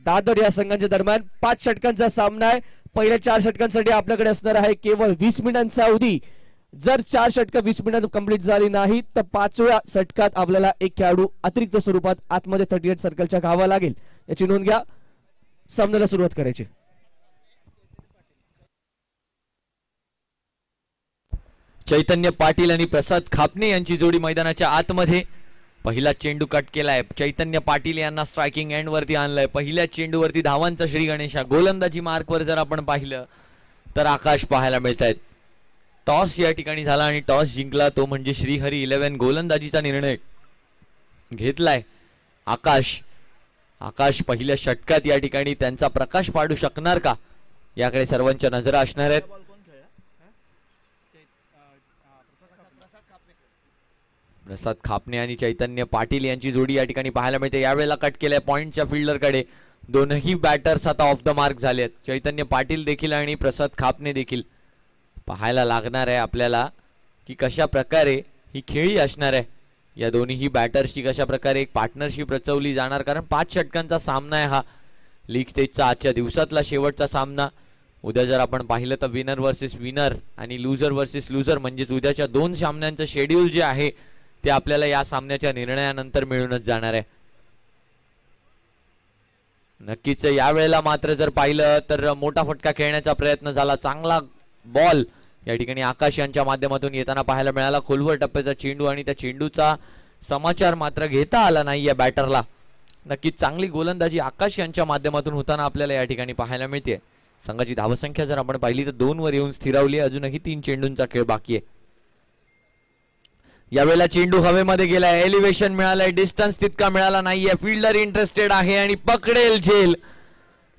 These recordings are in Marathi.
दादर या संघांच्या दरम्यान 5 षटकांचा सामना आहे। पहिल्या 4 षटकांसाठी आपल्याकडे असणार आहे केवळ 20 मिनिटांचा अवधी। जर 4 षटक 20 मिनिटात कंप्लीट झाली नाही तर 5व्या षटकात आपल्याला एक खेळाडू अतिरिक्त स्वरूपात आतमध्ये 38 सर्कलच्या गावा लागेल, याची नोंद घ्या। सामन्याला सुरुवात करायची। चैतन्य पाटील आणि प्रसाद खापणे यांची जोडी मैदानाच्या आतमध्ये। पहिला चेंडू कट केलाय, चैतन्य पाटील यांना स्ट्रायकिंग एंड वरती आणलंय। पहिल्या चेंडूवरती धावांचा श्री गणेशा। गोलंदाजी मार्कवर जर आपण पाहिलं तर आकाश पाहायला मिळत आहेत। टॉस या ठिकाणी झाला आणि टॉस जिंकला तो म्हणजे श्रीहरी 11। गोलंदाजीचा निर्णय घेतलाय आकाश। आकाश पहिल्या षटकात या ठिकाणी त्यांचा प्रकाश पाडू शकणार का, याकडे सर्वांच्या नजरा असणार आहेत। प्रसाद खापणे आणि चैतन्य पाटील यांची जोडी या ठिकाणी पाहायला मिळते। यावेळेला कट केलाय पॉइंटच्या फिल्डरकडे। दोनही बॅटर्स आता ऑफ द मार्क झालेत, चैतन्य पाटील देखील आणि प्रसाद खापणे देखील। पाहायला लागणार आहे आपल्याला की कशा प्रकारे ही खेळी असणार आहे, या दोन्ही बॅटर्सची कशा प्रकारे एक पार्टनरशिप रचवली जाणार, कारण 5 षटकांचा सामना आहे हा। लीग स्टेजचा आजच्या दिवसातला शेवटचा सामना। उद्या जर आपण पाहिलं तर विनर वर्सेस विनर आणि लुझर वर्सेस लुझर, म्हणजेच उद्याच्या 2 सामन्यांचं शेड्यूल जे आहे ते आपल्याला या सामन्याच्या निर्णयानंतर मिळूनच जाणार आहे। नक्कीच यावेळेला मात्र जर पाहिलं तर मोठा फटका खेळण्याचा प्रयत्न झाला। चांगला बॉल या ठिकाणी आकाश यांच्या माध्यमातून येताना पाहायला मिळाला। खोलवर टप्प्याचा चेंडू आणि त्या चेंडूचा समाचार मात्र घेता आला नाही या बॅटरला। नक्कीच चांगली गोलंदाजी आकाश यांच्या माध्यमातून होताना आपल्याला या ठिकाणी पाहायला मिळते। संघाची धावसंख्या जर आपण पाहिली तर 2 वर येऊन स्थिरावली आहे। अजूनही 3 चेंडूंचा खेळ बाकी आहे। यावेळेला चेंडू हवेमध्ये गेलाय, एलिव्हेशन मिळालंय, डिस्टन्स तितका मिळाला नाहीये। फिल्डर इंटरेस्टेड आहे आणि पकडेल झेल।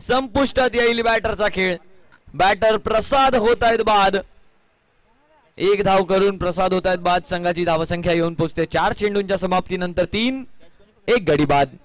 संपुष्टात येईल बॅटरचा खेळ। बॅटर प्रसाद होत आहेत बाद। 1 धाव करून प्रसाद होत आहेत बाद। संघाची धावसंख्या येऊन पोहोचते 4 चेंडूंच्या समाप्तीनंतर 3, 1 गडी बाद।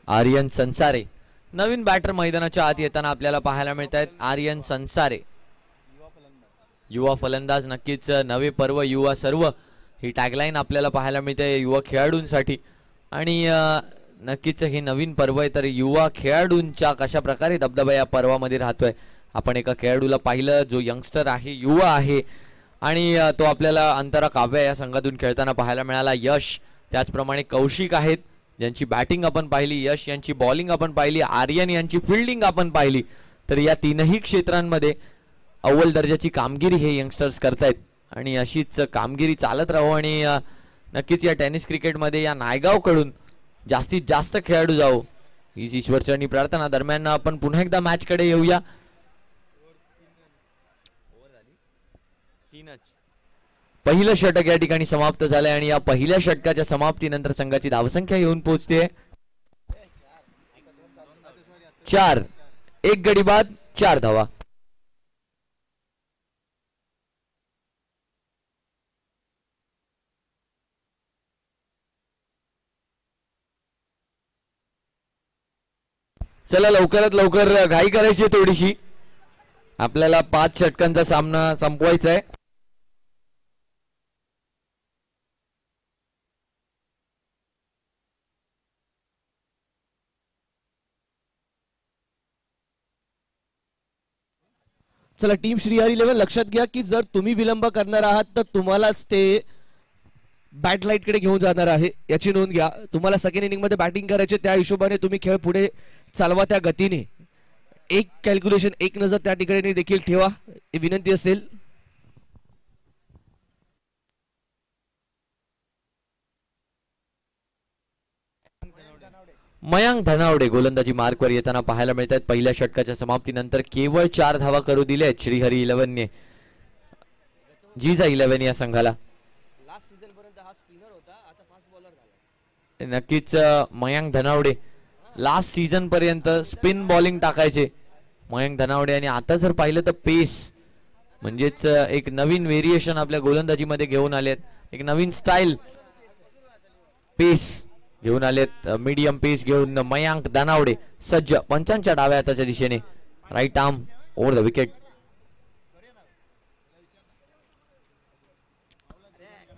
आर्यन संसारे नवीन बॅटर मैदानाच्या आत येताना आपल्याला पाहायला मिळत आहेत। आर्यन संसारे युवा फलंदाज। नक्कीच नवे पर्व युवा सर्व ही टॅगलाईन आपल्याला पाहायला मिळते युवा खेळाडूंसाठी। आणि नक्कीच हे नवीन पर्व आहे तर युवा खेळाडूंच्या कशा प्रकारे दबदबा या पर्वामध्ये राहतोय। आपण एका खेळाडूला पाहिलं जो यंगस्टर आहे, युवा आहे आणि तो आपल्याला अंतरा काव्य या संघातून खेळताना पाहायला मिळाला। यश त्याचप्रमाणे कौशिक आहेत ज्यांची बॅटिंग आपण पाहिली, यश यांची बॉलिंग आपण पाहिली, आर्यन यांची फिल्डिंग आपण पाहिली। तर या तीनही क्षेत्रांमध्ये अव्वल दर्जाची कामगिरी हे यंगस्टर्स करतायत आणि अशीच कामगिरी चालत राहो आणि नक्कीच या टेनिस क्रिकेटमध्ये या नायगावकडून जास्तीत जास्त खेळाडू जाओ हीच ईश्वरचरणी प्रार्थना। दरम्यान आपण पुन्हा एकदा मॅच कडे येऊया। पहिलं षटक या ठिकाणी समाप्त झालंय आणि या पहिल्या षटकाच्या समाप्तीनंतर संघाची धावसंख्या येऊन पोहोचते 4, 1 गडी बाद, 4 धावा। चला लवकरात लवकर घाई करायची थोडीशी, आपल्याला 5 षटकांचा सामना संपवायचा आहे। चला टीम श्रीहरी 11 लक्षात घ्या की जर तुम्ही विलंब करणार आहात तर तुम्हालाच ते बॅट लाईट कडे घेऊन जाणार आहे, याची नोंद घ्या। तुम्हाला सेकंड इनिंग मध्ये बॅटिंग करायचे, त्या हिशोबाने तुम्ही खेळ पुढे चालवा त्या गतीने। एक कॅल्क्युलेशन, एक नजर त्या ठिकाणी देखील ठेवा, ही विनंती असेल। मयांक धनावडे गोलंदाजी मार्कवर येताना पाहायला मिळतात। पहिल्या षटकाच्या समाप्तीनंतर केवळ 4 धावा करू दिलेत श्रीहरी 11 ने, जिजा 11 या संघाला। नक्कीच मयांक धनावडे लास्ट सीझन पर्यंत स्पिन बॉलिंग टाकायचे मयंक धनावडे, आणि आता जर पाहिलं तर पेस म्हणजेच एक नवीन व्हेरिएशन आपल्या गोलंदाजीमध्ये घेऊन आलेत, एक नवीन स्टाईल पेस घेऊन आलेत. मीडियम पेस घेऊन मयांक धनावडे सज्ज पंचांच्या डाव्या हाताच्या दिशेने, right arm over the wicket.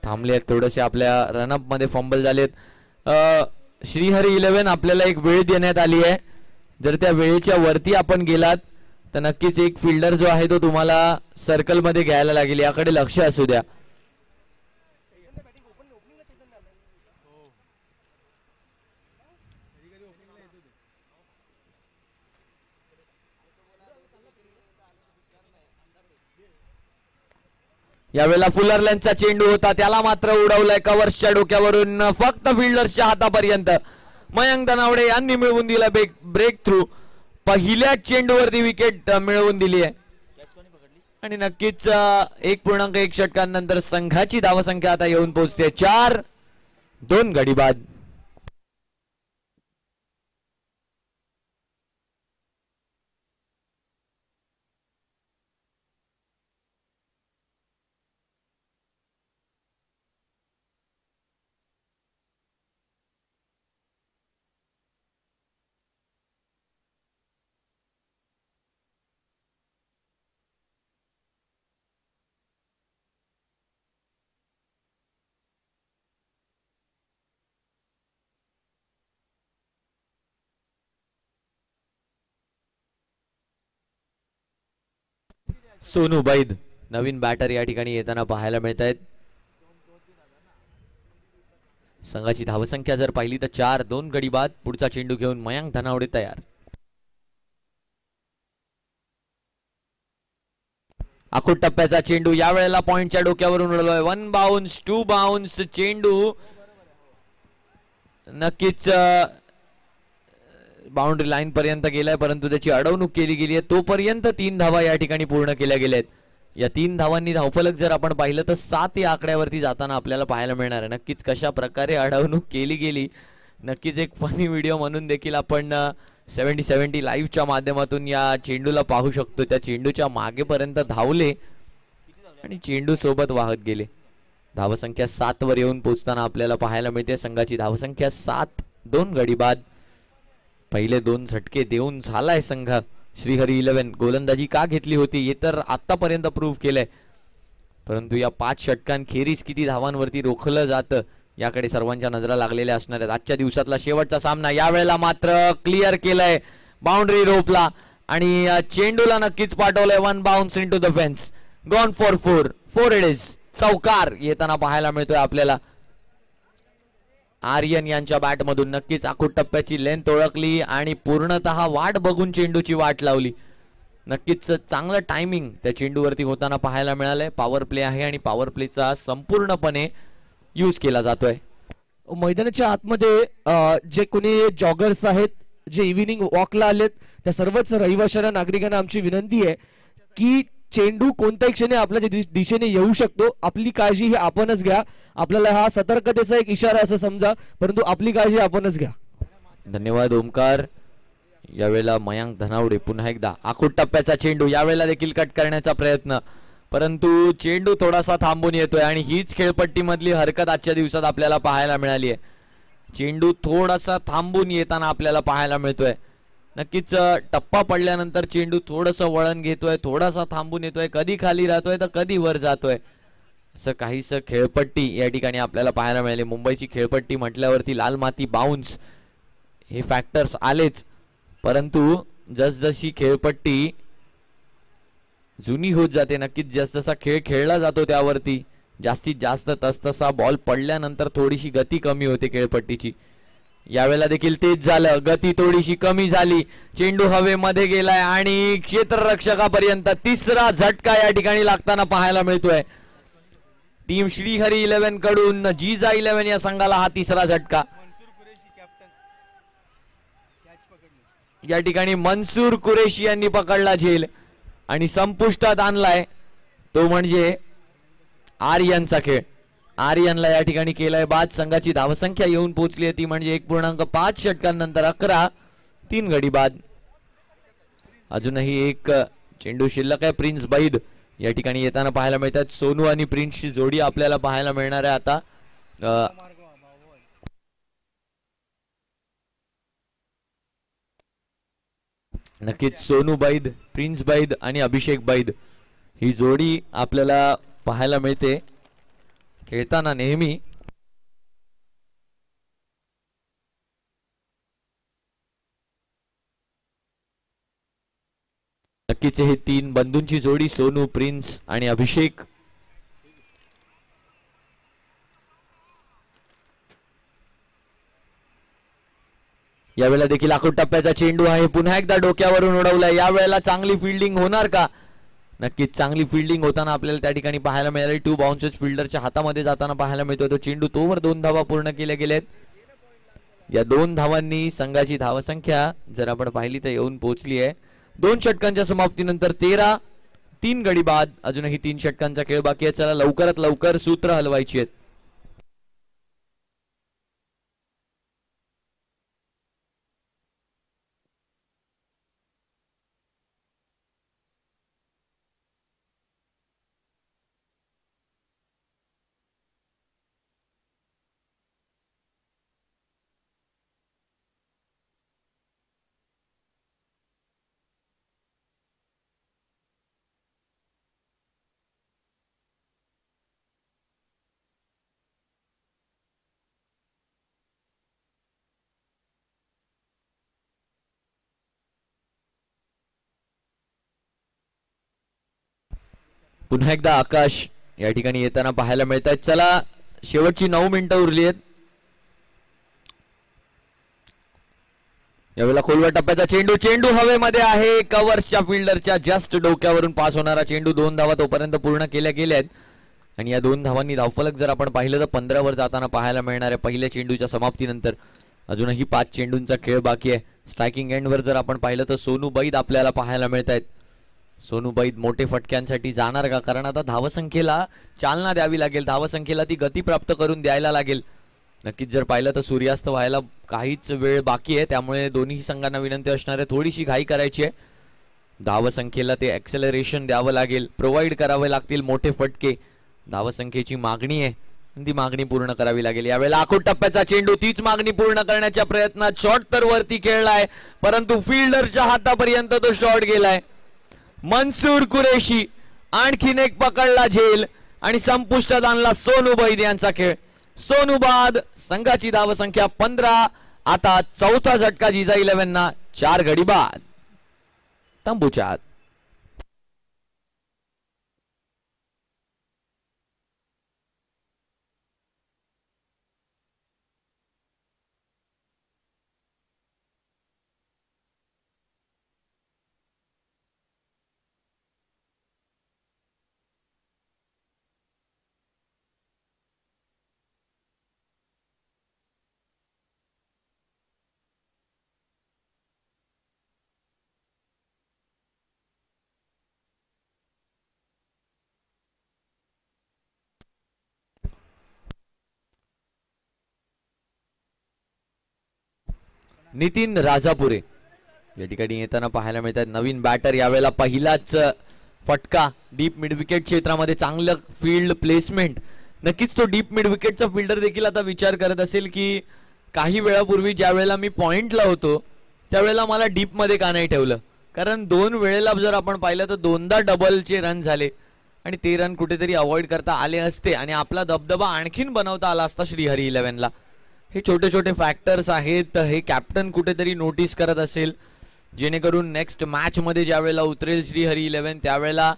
थांबले आहेत थोडेसे, आपल्या रनअप मध्ये फंबल झालेत. श्रीहरी 11 आपल्याला एक वेळ देण्यात आली आहे. जर त्या वेळेच्या वरती आपण गेलात तर नक्कीच एक फिल्डर जो आहे तो तुम्हाला सर्कल मध्ये घ्यायला लागेल, याकडे लक्ष असू द्या. यावेळेला फुलरलँडचा चेंडू होता, त्याला मात्र उडवलाय कव्हर्सच्या डोक्यावरून फक्त फिल्डर्सच्या हातापर्यंत. मयंक धनावडे यांनी मिळवून दिला ब्रेक थ्रू, पहिल्या चेंडूवरती विकेट मिळवून दिली आहे. आणि नक्कीच 1.1 षटकांनंतर संघाची धावसंख्या आता येऊन पोहोचते 4-2 गडी बाद. सोनू बैद नवीन बॅटर या ठिकाणी येताना पाहायला मिळत आहेत. संघाची धावसंख्या जर पाहिली तर 4-2 गडी बाद. पुढचा चेंडू घेऊन मयंक धनावडे तयार. आखूट टप्प्याचा चेंडू यावेळेला पॉइंटच्या डोक्यावरून उडवलाय. 1 बाउन्स 2 बाउन्स चेंडू नक्कीच बाउंड्री लाईन पर्यंत गेलाय, परंतु त्याची अडवणूक केली गेली आहे. तोपर्यंत 3 धावा या ठिकाणी पूर्ण केल्या गेल्यात. या 3 धावांनी धावफलक जर आपण पाहिलं तर 7 या आकड्यावरती जाताना आपल्याला पाहायला मिळणार आहे. नक्कीच कशा प्रकारे अडवणूक केली गेली, नक्कीच एक फनी व्हिडिओ म्हणून देखील आपण 70-70 लाईव्हच्या माध्यमातून या चेंडूला पाहू शकतो. त्या चेंडूच्या मागेपर्यंत धावले आणि चेंडू सोबत वाहत गेले. धावसंख्या 7 वर येऊन पोहोचताना आपल्याला पाहायला मिळते. संघाची धावसंख्या 7-2 गडी बाद. पहिले 2 झटके देऊन झालाय संघ. श्रीहरी 11 गोलंदाजी का घेतली होती हे तर आतापर्यंत प्रूव्ह केलंय, परंतु या 5 षटकांखेरीज किती धावांवरती रोखलं जातं याकडे सर्वांच्या नजरा लागलेल्या असणार आहेत. आजच्या दिवसातला शेवटचा सामना यावेळेला मात्र क्लिअर केलाय बाउंड्री रोपला आणि चेंडूला नक्कीच पाठवलंय. 1 bounce into the fence, gone for 4 it is. चौकार येताना पाहायला मिळतोय आपल्याला. आर्यन यांच्या बॅट मधून नक्कीच आखूट टप्प्याची लेंथ ओळखली आणि पूर्णतः वाट बघून चेंडूची वाट लावली. नक्कीच चांगलं टायमिंग त्या चेंडूवरती होताना पाहायला मिळालंय. पॉवर प्ले आहे आणि पॉवर प्लेचा संपूर्णपणे यूज केला जातोय. मैदानाच्या आतमध्ये जे कोणी जॉगर्स आहेत, जे इव्हिनिंग वॉकला आलेत, त्या सर्वच रहिवाशांना नागरिकांना आमची विनंती आहे की चेंडू कोणत्याही क्षणी आपल्या दिशेने येऊ शकतो. आपली काळजी ही आपणच घ्या. आपल्याला हा सतर्कतेचा एक इशारा असं समजा, परंतु आपली काळजी आपणच घ्या. धन्यवाद ओमकार. यावेळेला मयंक धनावडे पुन्हा एकदा आखूट टप्प्याचा चेंडू, यावेळेला देखील कट करण्याचा प्रयत्न, परंतु चेंडू थोडासा थांबून येतोय आणि हीच खेळपट्टी मधली हरकत आजच्या दिवसात आपल्याला पाहायला मिळाली आहे. चेंडू थोडासा थांबून येताना आपल्याला पाहायला मिळतोय. नक्कीच टप्पा पडल्यानंतर चेंडू थोडंसं वळण घेतोय, थोडासा थांबून येतोय, कधी खाली राहतोय तर कधी वर जातोय, असं काहीसं खेळपट्टी या ठिकाणी आपल्याला पाहायला मिळाली. मुंबईची खेळपट्टी म्हटल्यावरती लाल माती, बाउन्स हे फॅक्टर्स आलेच, परंतु जसजशी खेळपट्टी जुनी होत जाते, नक्कीच जसजसा खेळ खेळला जातो त्यावरती जास्तीत जास्त तसतसा बॉल पडल्यानंतर थोडीशी गती कमी होते खेळपट्टीची. यावेळेला देखील तेच झालं, गती थोडीशी कमी झाली, चेंडू हवेमध्ये गेलाय आणि क्षेत्ररक्षकापर्यंत तिसरा झटका या ठिकाणी लागताना पाहायला मिळतोय. टीम श्रीहरी 11 कडून जिजा 11 या संघाला हा तिसरा झटका. या ठिकाणी मनसूर कुरेशी यांनी पकडला झेल आणि संपुष्टात आणलाय, तो म्हणजे आर्यनचा खेळ. आर्यनला या ठिकाणी केलाय बाद. संघाची धावसंख्या येऊन पोहोचली आहे ती म्हणजे 1.5 षटकांनंतर 11, 3 गडी बाद. अजूनही एक चेंडू शिल्लक आहे. प्रिन्स बैद या ठिकाणी येताना पाहायला मिळतात. सोनू आणि प्रिन्सची जोडी आपल्याला पाहायला मिळणार आहे आता. नक्कीच सोनू बैद, प्रिन्स बैद आणि अभिषेक बैद ही जोडी आपल्याला पाहायला मिळते खेळताना नेहमी. नक्कीच हे 3 बंधूंची जोडी सोनू, प्रिन्स आणि अभिषेक. यावेळेला देखील आखूड टप्प्याचा चेंडू आहे. पुन्हा एकदा डोक्यावरून उडवलाय. यावेळेला चांगली फिल्डिंग होणार का? नक्कीच चांगली फिल्डिंग होताना आपल्याला त्या ठिकाणी पाहायला मिळाली. 2 बाउन्सेस फिल्डरच्या हातामध्ये जाताना पाहायला मिळतोय तो चेंडू. तोवर 2 धावा पूर्ण केल्या गेल्यात. या 2 धावांनी संघाची धावसंख्या जर आपण पाहिली तर येऊन पोहोचली आहे 2 षटकांच्या समाप्तीनंतर 13, 3 गडी बाद. अजूनही 3 षटकांचा खेळ बाकी आहे. चला लवकरात लवकर सूत्र हलवायची आहेत. पुन्हा एकदा आकाश या ठिकाणी येताना पाहायला मिळत आहेत. चला शेवटची 9 मिनिटं उरली आहेत. यावेळेला खोलवर टप्प्याचा चेंडू. चेंडू हवेमध्ये आहे. कव्हर्सच्या फिल्डरच्या जस्ट डोक्यावरून पास होणारा चेंडू. 2 धावा तोपर्यंत पूर्ण केल्या गेल्या आहेत आणि या 2 धावांनी धावफलक जर आपण पाहिलं तर 15 वर जाताना पाहायला मिळणार आहे पहिल्या चेंडूच्या समाप्तीनंतर. अजूनही 5 चेंडूंचा खेळ बाकी आहे. स्ट्रायकिंग एंडवर जर आपण पाहिलं तर सोनू बैद आपल्याला पाहायला मिळत आहेत. सोनू बैद मोठे फटक्यांसाठी जाणार का? कारण आता धावसंख्येला चालना द्यावी लागेल. धावसंख्येला ती गती प्राप्त करून द्यायला लागेल. नक्कीच जर पाहिलं तर सूर्यास्त व्हायला काहीच वेळ बाकी आहे. त्यामुळे दोन्ही संघांना विनंती असणार आहे थोडीशी घाई करायची आहे. धावसंख्येला ते ऍक्सेलरेशन द्यावं लागेल. प्रोव्हाइड करावे लागतील मोठे फटके. धावसंख्येची मागणी आहे ती मागणी पूर्ण करावी लागेल. यावेळेला आखूड टप्प्याचा चेंडू. तीच मागणी पूर्ण करण्याच्या प्रयत्नात शॉट तर वरती खेळलाय परंतु फिल्डरच्या हातापर्यंत तो शॉट गेलाय. मनसूर कुरेशी आणखीन एक पकडला झेल आणि संपुष्टात आणला सोनू बैद यांचा खेळ. सोनू बाद. संघाची धावसंख्या 15. आता चौथा झटका जिजा 11 ना 4 गडी बाद. तंबूच्या आत. नितीन राजापुरे या ठिकाणी येताना पाहायला मिळतात. नवीन बॅटर. यावेळेला पहिलाच फटका डीप मिड विकेट क्षेत्रामध्ये. चांगलं फील्ड प्लेसमेंट. नक्कीच तो डीप मिड विकेटचा फिल्डर देखील आता विचार करत असेल की काही वेळापूर्वी ज्या वेळेला मी पॉइंटला होतो त्यावेळेला मला डीप मध्ये का नाही ठेवलं. कारण 2 वेळेला जर आपण पाहिलं तर 2दा डबलचे रन झाले आणि ते रन कुठेतरी अवॉइड करता आले असते आणि आपला दबदबा आणखीन बनवता आला असता श्रीहरी 11ला. हे छोटे छोटे फॅक्टर्स आहेत. हे कॅप्टन कुठेतरी नोटीस करत असेल जेणेकरून नेक्स्ट मॅच मध्ये ज्या वेळेला उतरेल श्रीहरी 11 त्यावेळेला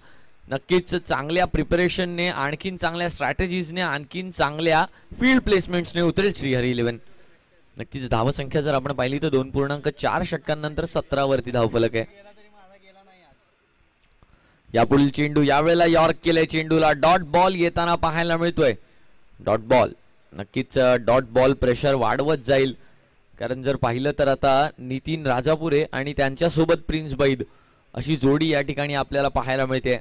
नक्कीच चांगल्या प्रिपरेशनने आणखीन चांगल्या स्ट्रॅटेजीजने आणखीन चांगल्या फील्ड प्लेसमेंट्सने उतरेल श्रीहरी 11. नक्कीच धावसंख्या जर आपण पाहिली तर 2.4 षटकांनंतर 17 वरती धावफलक आहे. यापुढील चेंडू. यावेळेला यॉर्क केलाय चेंडूला. डॉट बॉल येताना पाहायला मिळतोय. Dot ball. नक्कीच डॉट बॉल प्रेशर वाढवत जाईल कारण जर पाहिलं तर आता नितीन राजापुरे आणि त्यांच्यासोबत प्रिन्स बैद अशी जोडी या ठिकाणी आपल्याला पाहायला मिळते.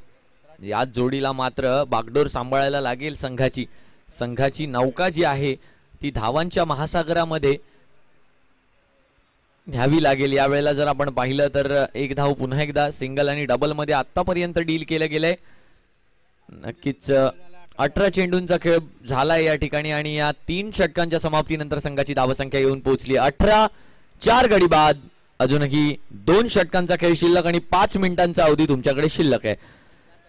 याच जोडीला मात्र बागडोर सांभाळायला लागेल संघाची. संघाची नौका जी आहे ती धावांच्या महासागरामध्ये न्यावी लागेल. यावेळेला जर आपण पाहिलं तर एक धाव पुन्हा एकदा सिंगल आणि डबल मध्ये आतापर्यंत डील केलं गेलंय. नक्कीच 18 चेंडूंचा खेळ झालाय या ठिकाणी आणि या 3 षटकांच्या समाप्तीनंतर संघाची धावसंख्या येऊन पोहोचली 18. 4 गडी बाद. अजूनही 2 षटकांचा खेळ शिल्लक आणि 5 मिनिटांचा अवधी तुमच्याकडे शिल्लक आहे.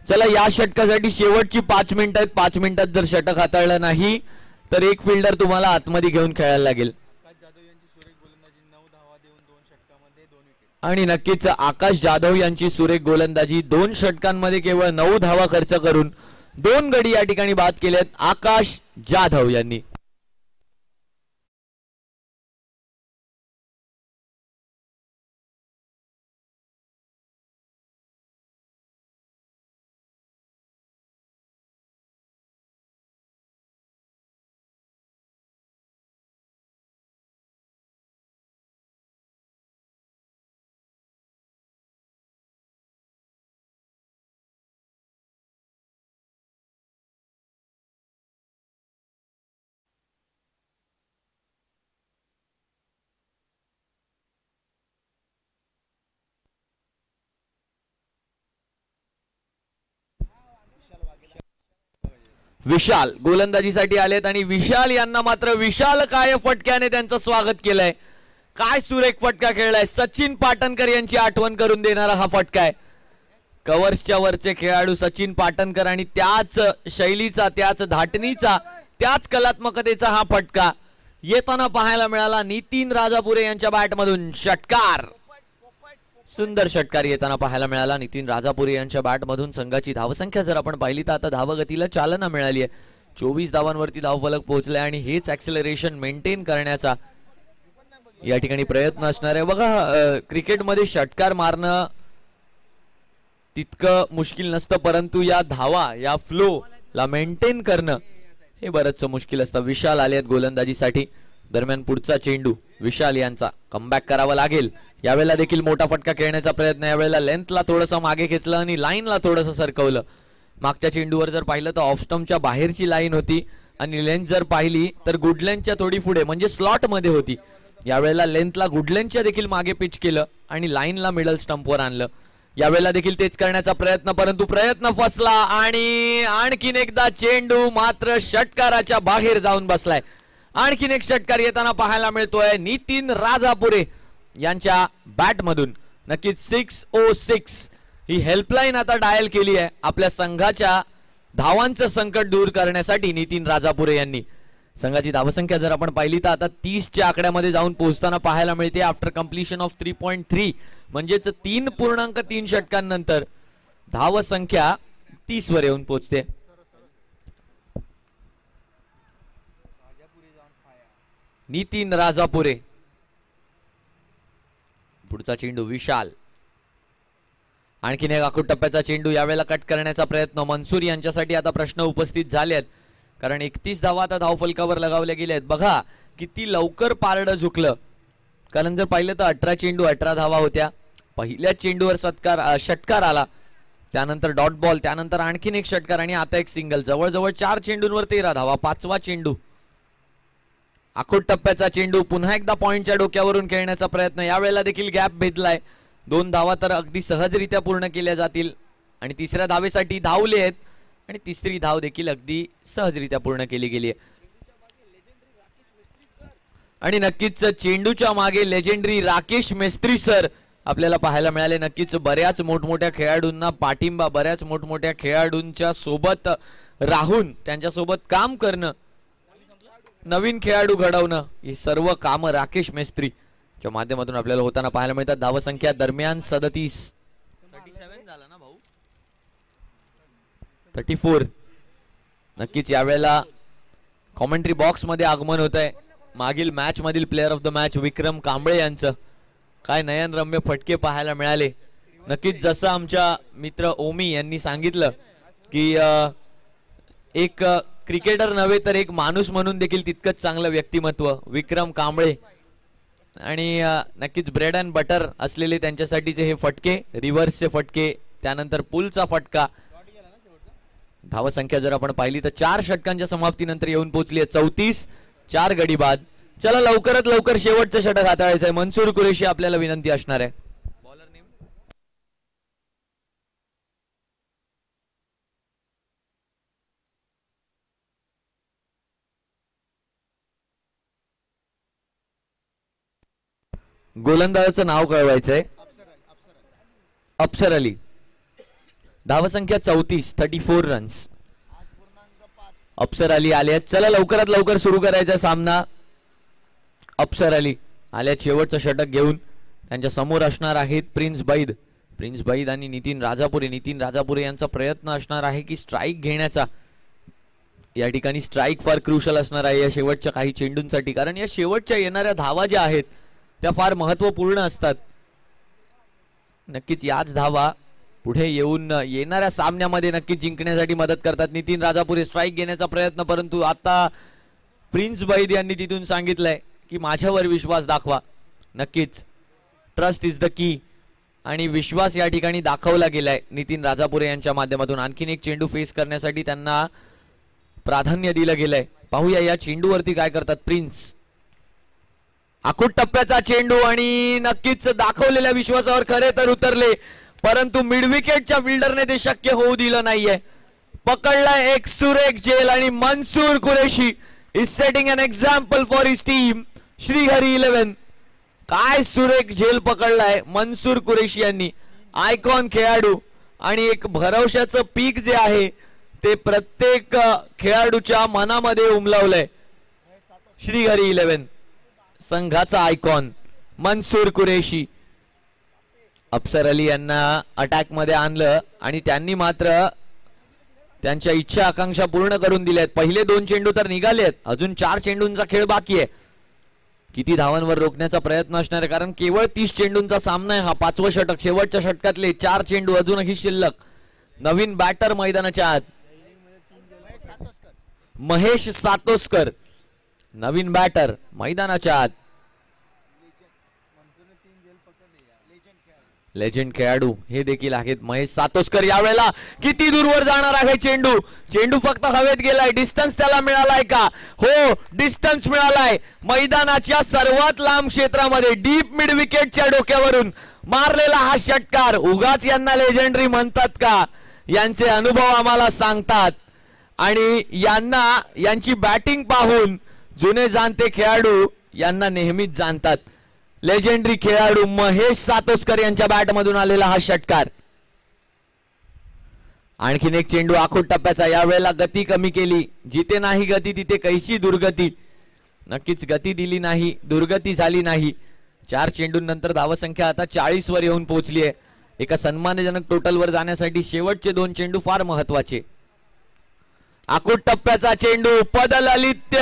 चला या षटकासाठी शेवटची 5 मिनिटं आहेत. 5 मिनिटात जर षटक हाताळलं नाही तर एक फिल्डर तुम्हाला आतमध्ये घेऊन खेळायला लागेल. आणि नक्कीच आकाश जाधव यांची सुरेख गोलंदाजी 2 षटकांमध्ये केवळ 9 धावा खर्च करून 2 गडी या ठिकाणी बाद केलेत आकाश जाधव यांनी. विशाल गोलंदाजीसाठी आलेत आणि विशाल यांना मात्र विशाल काय फटक्याने त्यांचं स्वागत केलंय. काय सुरेख फटका खेळलाय. सचिन पाटणकर यांची आठवण करून देणारा हा फटका आहे. कव्हर्सच्या वरचे खेळाडू सचिन पाटणकर आणि त्याच शैलीचा, त्याच धाटणीचा, त्याच कलात्मकतेचा हा फटका येताना पाहायला मिळाला. नितीन राजापुरे यांच्या बॅटमधून षटकार. सुंदर षटकार येताना पाहायला मिळाला नितीन राजापुरे यांच्या बॅटमधून. संघाची धावसंख्या जर आपण पाहिली तर आता धावगतीला चालना मिळाली आहे. 24 धावांवरती धावफलक पोहोचले आणि हेच ऍक्सेलरेशन मेंटेन करण्याचा या ठिकाणी प्रयत्न असणार आहे. बघा क्रिकेटमध्ये षटकार मारणं तितकं मुश्किल नसतं, परंतु या धावा, या फ्लो ला मेंटेन करणं हे बरंच मुश्किल असतं. विशाल आले आहेत गोलंदाजीसाठी. दरम्यान पुढचा चेंडू विशाल यांचा. कमबॅक करावा लागेल. यावेळेला देखील मोठा फटका खेळण्याचा प्रयत्न. यावेळेला लेंथला थोडंसं मागे खेचलं आणि लाईनला थोडंसं सरकवलं. मागच्या चेंडूवर जर पाहिलं तर ऑफ स्टंपच्या बाहेरची लाईन होती आणि लेंथ जर पाहिली तर गुडलेंथच्या थोडी पुढे म्हणजे स्लॉट मध्ये होती. यावेळेला लेंथला गुडलेंथच्या देखील मागे पिच केलं आणि लाईनला मिडल स्टंपवर आणलं. यावेळेला देखील तेच करण्याचा प्रयत्न, परंतु प्रयत्न फसला आणि आणखीन एकदा चेंडू मात्र षटकाराच्या बाहेर जाऊन बसलाय. आणखीन एक षटकार येताना पाहायला मिळतोय नितीन राजापुरे यांच्या बॅटमधून. नक्कीच 606 ही हेल्पलाईन आता डायल केली आहे आपल्या संघाच्या धावांचं संकट दूर करण्यासाठी नितीन राजापुरे यांनी. संघाची धावसंख्या जर आपण पाहिली तर आता 30च्या आकड्यामध्ये जाऊन पोहोचताना पाहायला मिळते आफ्टर कम्प्लिशन ऑफ 3.3 म्हणजेच 3.3 षटकांनंतर धावसंख्या 30 वर येऊन पोहोचते. नितीन राजापुरे. पुढचा चेंडू विशाल. आणखीन एक आखूड टप्प्याचा चेंडू. यावेळेला कट करण्याचा प्रयत्न. मनसूर यांच्यासाठी आता प्रश्न उपस्थित झाले आहेत कारण 31 धावा आता धावफलकावर लगावल्या गेल्या आहेत. बघा किती लवकर पारडं झुकलं. कारण जर पाहिलं तर 18 चेंडू 18 धावा होत्या. पहिल्या चेंडूवर षटकार आला, त्यानंतर डॉट बॉल, त्यानंतर आणखीन एक षटकार आणि आता एक सिंगल. जवळजवळ 4 चेंडूंवर 13 धावा. 5वा चेंडू. आखूड टप्प्याचा चेंडू. पुन्हा एकदा पॉइंटच्या डोक्यावरून खेळण्याचा प्रयत्न. यावेळेला देखील गॅप भेदलाय. 2 धावा तर अगदी सहजरित्या पूर्ण केल्या जातील आणि तिसऱ्या धावेसाठी धावले आहेत आणि तिसरी धाव देखील अगदी सहजरित्या पूर्ण केली गेली आहे. आणि नक्कीच चेंडूच्या मागे लेजेंडरी राकेश मेस्त्री सर आपल्याला पाहायला मिळाले. नक्कीच बऱ्याच मोठमोठ्या खेळाडूंना पाठिंबा, बऱ्याच मोठमोठ्या खेळाडूंच्या सोबत राहून त्यांच्यासोबत काम करणं, नवीन खेळाडू घडवणं, ही सर्व कामं राकेश मेस्त्री च्या माध्यमातून आपल्याला होताना पाहायला मिळतात. धावसंख्या दरम्यान 37 झाला ना भाऊ, 34. नक्कीच यावेळेला कॉमेंट्री बॉक्स मध्ये आगमन होत आहे मागील मॅच मधील प्लेअर ऑफ द मॅच विक्रम कांबळे यांचं. काय नयनरम्य फटके पाहायला मिळाले. नक्कीच जसं आमच्या मित्र ओमी यांनी सांगितलं की एक क्रिकेटर नव्हे तर एक माणूस म्हणून देखील तितकंच चांगलं व्यक्तिमत्व विक्रम कांबळे. आणि नक्कीच ब्रेड अँड बटर असलेले त्यांच्यासाठीचे हे फटके, रिव्हर्सचे फटके, त्यानंतर पुलचा फटका. धावसंख्या जर आपण पाहिली तर 4 षटकांच्या समाप्तीनंतर येऊन पोहोचली आहे 34, 4 गडी बाद. चला लवकरात लवकर शेवटचं षटक हाताळायचं आहे. मनसूर कुरेशी आपल्याला विनंती असणार आहे. गोलंदाजाचं नाव कळवायचंय. अफसर अली. धावसंख्या 34 रन्स. अफसर अली आले. चला लवकरात लवकर सुरू करायचा सामना. अफसर अली आल्या शेवटचं षटक घेऊन. त्यांच्या समोर असणार आहेत प्रिन्स बैद आणि नितीन राजापुरे यांचा प्रयत्न असणार आहे की स्ट्राईक घेण्याचा. या ठिकाणी स्ट्राईक फार क्रुशल असणार आहे या शेवटच्या काही चेंडूंसाठी, कारण या शेवटच्या येणाऱ्या धावा ज्या आहेत त्या फार महत्वपूर्ण असतात. नक्कीच याच धावा पुढे येऊन येणाऱ्या सामन्यामध्ये नक्कीच जिंकण्यासाठी मदत करतात. नितीन राजापुरे स्ट्राईक घेण्याचा प्रयत्न, परंतु आता प्रिन्स बैद यांनी तिथून सांगितलंय की माझ्यावर विश्वास दाखवा. नक्कीच ट्रस्ट इज द की आणि विश्वास या ठिकाणी दाखवला गेलाय नितीन राजापुरे यांच्या माध्यमातून. आणखीन एक चेंडू फेस करण्यासाठी त्यांना प्राधान्य दिलं गेलंय. पाहूया या चेंडूवरती काय करतात प्रिन्स. आखूट टप्प्याचा चेंडू आणि नक्कीच दाखवलेल्या विश्वासावर खरे तर उतरले, परंतु मिड विकेटच्या फिल्डरने ते शक्य होऊ दिलं नाहीये. पकडलाय एक सुरेख झेल आणि Mansoor Qureshi is setting an example for his team. Shrihari 11 काय सुरेख झेल पकडलाय मनसूर कुरेशी यांनी. आयकॉन खेळाडू आणि एक भरवशाचं पीक जे आहे ते प्रत्येक खेळाडूच्या मनामध्ये उमलवलंय. श्रीहरी 11 संघाचा आयकॉन मनसूर कुरेशी. अफसर अली यांना अटॅक मध्ये आणलं आणि त्यांनी मात्र त्यांच्या इच्छा आकांक्षा पूर्ण करून दिल्यात. पहिले 2 चेंडू तर निघालेत, अजून 4 चेंडूंचा खेळ बाकी आहे. किती धावांवर रोखण्याचा प्रयत्न असणार आहे, कारण केवळ 30 चेंडूंचा सामना आहे हा. 5वं षटक, शेवटच्या षटकातले 4 चेंडू अजूनही शिल्लक. नवीन बॅटर मैदानाच्या आत महेश सातोस्कर, नवीन बॅटर मैदानाच्या आत. लेजेंड खेळाडू हे देखील आहेत महेश सातोस्कर. यावेळेला किती दूरवर जाणार आहे चेंडू. चेंडू फक्त हवेत गेलाय. डिस्टन्स त्याला मिळालाय का? हो, डिस्टन्स मिळालाय. मैदानाच्या सर्वात लांब क्षेत्रामध्ये डीप मिड विकेटच्या डोक्यावरून मारलेला हा षटकार. उगाच यांना लेजेंडरी म्हणतात का? यांचे अनुभव आम्हाला सांगतात आणि यांना यांची बॅटिंग पाहून जुने जाणते खेळाडू यांना नेहमीच जाणतात. लेजेंडरी खेळाडू महेश सातोस्कर यांच्या बॅट मधून आलेला हा षटकार. आणखीन एक चेंडू आखूट टप्प्याचा. यावेळेला गती कमी केली. जिथे नाही गती तिथे कैसी दुर्गती. नक्कीच गती दिली नाही, दुर्गती झाली नाही. 4 चेंडूंनंतर धावसंख्या आता 40 वर येऊन पोहोचली आहे. एका सन्मानजनक टोटल वर जाण्यासाठी शेवटचे 2 चेंडू फार महत्वाचे. आखूट टप्प्याचा चेंडू पदललित्य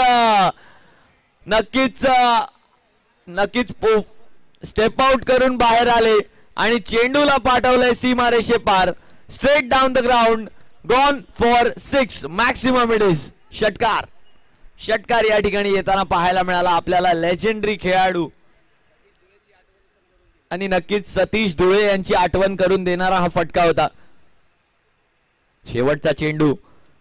नक्कीच स्टेप आउट करून बाहेर आले आणि चेंडूला पाठवलंय सीमारेषे पार. Straight down the ground, gone for 6. Maximum it is. षटकार या ठिकाणी येताना पाहायला मिळाला आपल्याला. लेजेंडरी खेळाडू आणि नक्कीच सतीश धुळे यांची आठवण करून देणारा हा फटका होता. शेवटचा चेंडू,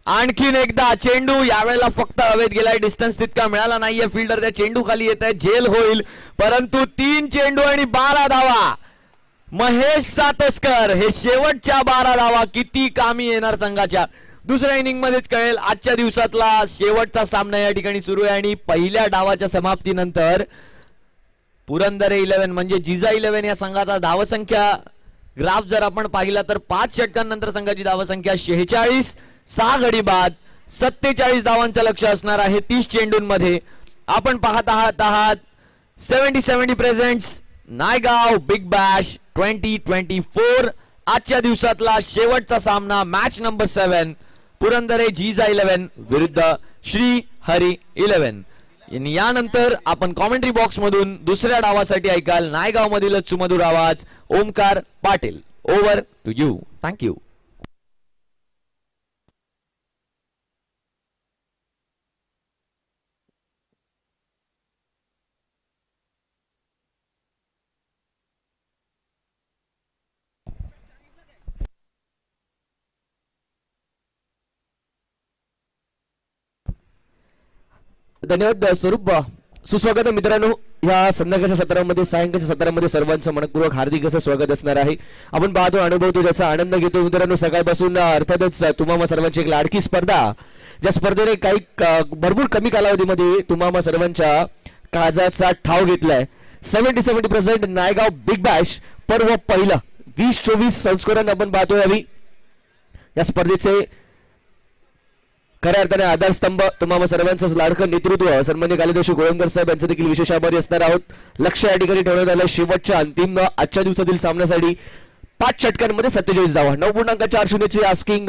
आणखीन एकदा चेंडू. यावेळेला फक्त हवेत गेलाय. डिस्टन्स तितका मिळाला नाहीये. फिल्डर त्या चेंडू खाली येत आहे. झेल होईल, परंतु 3 चेंडू आणि 12 धावा. महेश सातोस्कर हे शेवटच्या 12 धावा किती कामी येणार संघाच्या. दुसऱ्या इनिंग मध्येच कळेल. आजच्या दिवसातला शेवटचा सामना या ठिकाणी सुरू आहे आणि पहिल्या डावाच्या समाप्तीनंतर पुरंदरे 11 म्हणजे जिजा 11 या संघाचा धावसंख्या ग्राफ जर आपण पाहिला तर 5 षटकांनंतर संघाची धावसंख्या 46, 6 गडी बाद, 47 धावांचं लक्ष असणार आहे 30 चेंडूंमध्ये. आपण पाहत आहात 70 प्रेझेंट्स नायगाव बिग बॅश 2024. आजच्या दिवसातला शेवटचा सामना मॅच नंबर 7 पुरंदरे जिजा 11 विरुद्ध श्री हरी 11. यानंतर आपण कॉमेंट्री बॉक्स मधून दुसऱ्या डावासाठी ऐकाल नायगाव मधील सुमधुर आवाज Omkar Patil. Over to you. Thank you. धन्यवाद स्वरूप. सुस्वागत आहे मित्रांनो. या संध्याकाळच्या सत्रामध्ये सायंकाळच्या सत्रामध्ये सर्वांचं मनपूर्वक हार्दिक असं स्वागत असणार आहे. आपण पाहतो, अनुभवतो, ज्याचा आनंद घेतो मित्रांनो. सकाळपासून अर्थातच तुम्हा सर्वांची एक लाडकी स्पर्धा, ज्या स्पर्धेने काही भरपूर कमी कालावधीमध्ये तुम्हा सर्वांच्या काळजाचा ठाव घेतलाय. 70% नायगाव बिग बॅश पर्व पहिला 2024 संस्करण आपण पाहतोय. हवी या स्पर्धेचे खऱ्या अर्थाने आधारस्तंभ तुम्हा सर्वांचं लाडकं नेतृत्व सन्मान्य कालिदास गोळंबर साहेब यांचं देखील विशेष आभारी असणार आहोत. लक्ष या ठिकाणी ठेवण्यात आलं शेवटच्या अंतिम आजच्या दिवसातील सामन्यासाठी 5 षटकांमध्ये 47 धावा, 9.40 आस्किंग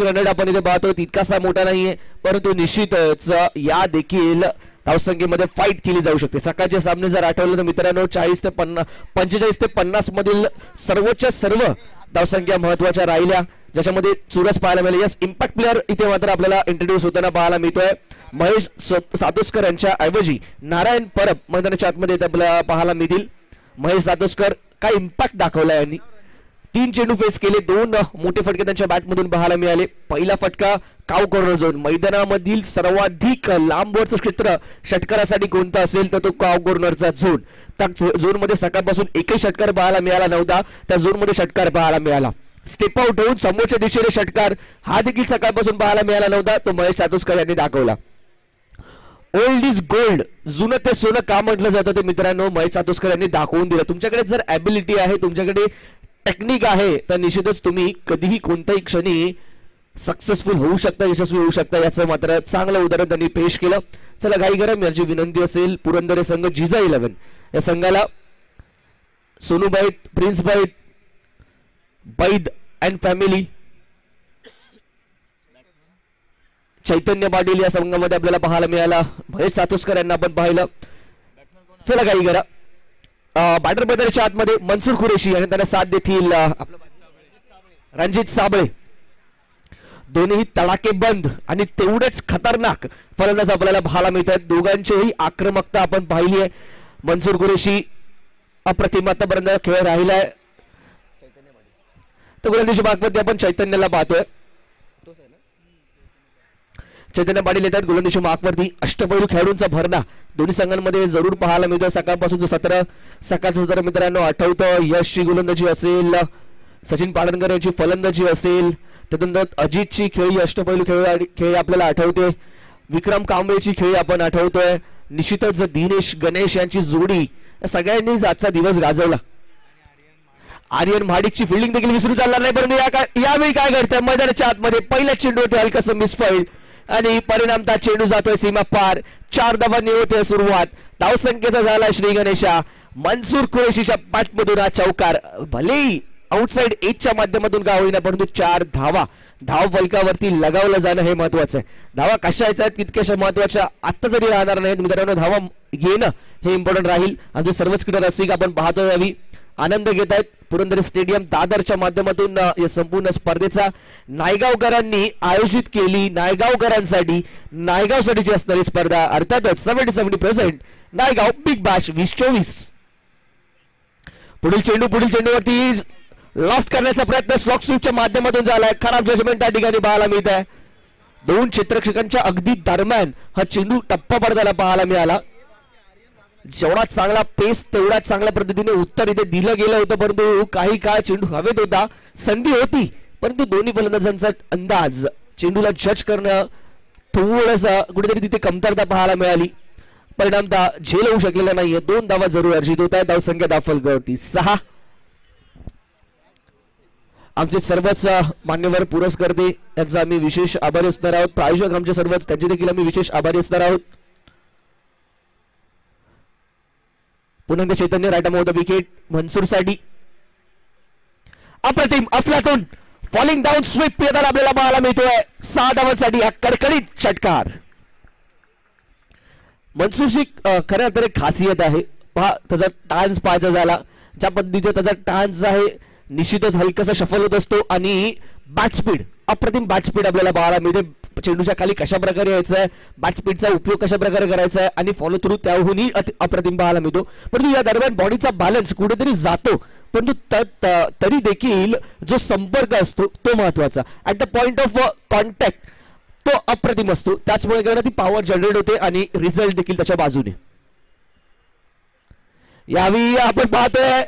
रन रेट आपण इथे पाहतो. तितकासा मोठा नाहीये, परंतु निश्चितच या देखील धावसंख्येमध्ये फाईट केली जाऊ शकते. सकाळचे सामने जर आठवले तर मित्रांनो 45 ते 50 मधील सर्वोच्च सर्व धावसंख्या महत्वाच्या राहिल्या, ज्याच्यामध्ये चुरस पाहायला मिळाली. यस, इम्पॅक्ट प्लेअर इथे मात्र आपल्याला इंट्रोड्यूस होताना पाहायला मिळतोय. महेश सातोस्कर यांच्या ऐवजी नारायण परब मैदानाच्या आतमध्ये आपल्याला पाहायला मिळतील. महेश सातोस्कर काय इम्पॅक्ट दाखवला यांनी. 3 चेंडू फेस केले, 2 मोठे फटके त्यांच्या बॅटमधून पाहायला मिळाले. पहिला फटका काव कॉर्नर झोन, मैदानामधील सर्वाधिक लांबवरचं क्षेत्र षटकारासाठी कोणतं असेल तर तो काव कॉर्नरचा झोन. त्या झोन मध्ये सकाळपासून एकही षटकार पाहायला मिळाला नव्हता, त्या झोन मध्ये षटकार पाहायला मिळाला. स्टेप आउट होऊन समोरच्या दिशेने षटकार हा देखील सकाळपासून पाहायला मिळाला नव्हता, तो महेश सातोस्कर यांनी दाखवला. ओल्ड इज गोल्ड, जुनं ते सोनं का म्हटलं जातं ते मित्रांनो महेश सातोस्कर यांनी दाखवून दिलं. तुमच्याकडे जर ॲबिलिटी आहे, तुमच्याकडे टेक्निक आहे, तर निश्चितच तुम्ही कधीही कोणत्याही क्षणी सक्सेसफुल होऊ शकता, यशस्वी होऊ शकता. याचं मात्र चांगलं उदाहरण त्यांनी पेश केलं. चला घाई करा, माझी विनंती असेल पुरंदरे संघ जिजा 11 या संघाला सोनूबाई, प्रिन्सबाई, बैद अँड फॅमिली, चैतन्य पाटील या संघामध्ये आपल्याला पाहायला मिळाला. महेश सातोस्कर यांना आपण पाहिलं. चला काही करा. बॅटर मैदानाच्या आतमध्ये मनसूर कुरेशी आणि त्यांना साथ देतील रणजित साबळे. दोन्ही तडाकेबंद आणि तेवढेच खतरनाक फलंदाज आपल्याला पाहायला मिळतात. दोघांचीही आक्रमकता आपण पाहिली आहे. मनसूर कुरेशी अप्रतिम आतापर्यंत खेळ राहिलाय. तर गोलंदाजी भागमध्ये आपण चैतन्याला पाहतोय. चैतन्य पाटील येतात गोलंदाजी मार्कवरती. अष्टपैलू खेळाडूंचा भरणा दोन्ही संघांमध्ये जरूर पाहायला मिळतो. सकाळपासूनचं सकाळचं सत्र मित्रांनो आठवतं. यशची गोलंदाजी असेल, सचिन पाडणकर यांची फलंदाजी असेल, त्यानंतर अजितची खेळी अष्टपैलू खेळी आपल्याला आठवते. विक्रम कांबळेची खेळी आपण आठवतोय. निश्चितच दिनेश गणेश यांची जोडी सगळ्यांनीच आजचा दिवस गाजवला. आर्यन महाडिकची फिल्डिंग देखील विसरून चालणार नाही. परंतु यावेळी काय घडतंय मैदानाच्या आतमध्ये पहिल्या चेंडूवरती हलकसं मिसफाईल आणि परिणामतः चेंडू जातोय सीमा पार. 4 धावांनी होते सुरुवात. धावसंख्येचा झाला श्री गणेशा. मनसूर कुरेशीच्या बॅटमधून हा चौकार, भलेही आउटसाइड एजच्या माध्यमातून का होईना, परंतु 4 धावा धाव फलकावरती लगावलं जाणं हे महत्वाचं आहे. धावा कशा आहेत तितक्याशा महत्वाच्या आत्ता तरी राहणार नाहीत मित्रांनो. धावा घेणं हे इम्पॉर्टंट राहील. आमचे सर्वच क्रीडा रसिक आपण पाहतोय यावी आनंद घेत आहेत. पुरंदर स्टेडियम दादरच्या माध्यमातून या संपूर्ण स्पर्धेचा नायगावकरांनी आयोजित केली. नायगावकरांसाठी नायगावसाठीची असणारी स्पर्धा, अर्थातच 70% नायगाव बिग बॅश 2024. पुढील चेंडूवरती लॉफ्ट करण्याचा प्रयत्न स्लॉक स्वीपच्या माध्यमातून झालाय. खराब जजमेंट त्या ठिकाणी पाहायला मिळत आहे. 2 क्षेत्ररक्षकांच्या अगदी दरम्यान हा चेंडू टप्पा पडताना पाहायला मिळाला. जेवढा चांगला पेस तेवढ्याच चांगल्या पद्धतीने उत्तर इथे दिलं गेलं होतं, परंतु काही काळ चेंडू हवेत होता, संधी होती, परंतु दोन्ही फलंदाजांचा अंदाज चेंडूला जज करणं थोडंसं कुठेतरी तिथे कमतरता पाहायला मिळाली. परिणामतः झेल होऊ शकलेला नाहीये. 2 धावा जरूर अर्जित होत आहेत. धावसंख्या दाफलगवरती 6. आमचे सर्वच मान्यवर पुरस्कर्ते यांचा आम्ही विशेष आभारी असणार आहोत. प्रायोजक आमचे सर्वच त्यांचे देखील आम्ही विशेष आभारी असणार आहोत. पुन्हा Chaitanya right of the wicket Mansoor साठी. अप्रतिम अफलातून फॉलिंग डाऊन स्वीप येताना आपल्याला पाहायला मिळतोय. 6 धावांसाठी हा कडकडीत षटकार. मनसूरची खऱ्या अर्थाने खासियत आहे. पहा त्याचा टान्स पाहायचा झाला, ज्या पद्धतीने त्याचा टान्स आहे निश्चितच हलकासा शफल होत असतो आणि बॅट स्पीड, अप्रतिम बॅट स्पीड आपल्याला पाहायला मिळते. चेंडूच्या खाली कशा प्रकारे यायचा आहे, बॅट स्पीडचा उपयोग कशा प्रकारे करायचा आहे आणि फॉलो थ्रू त्याहूनही अप्रतिम पाहायला मिळतो. परंतु या दरम्यान बॉडीचा बॅलन्स कुठेतरी जातो, परंतु तरी देखील जो संपर्क असतो तो महत्वाचा. At the point of contact तो अप्रतिम असतो, त्याचमुळे ती पॉवर जनरेट होते आणि रिझल्ट देखील त्याच्या बाजूने. यावेळी आपण पाहतोय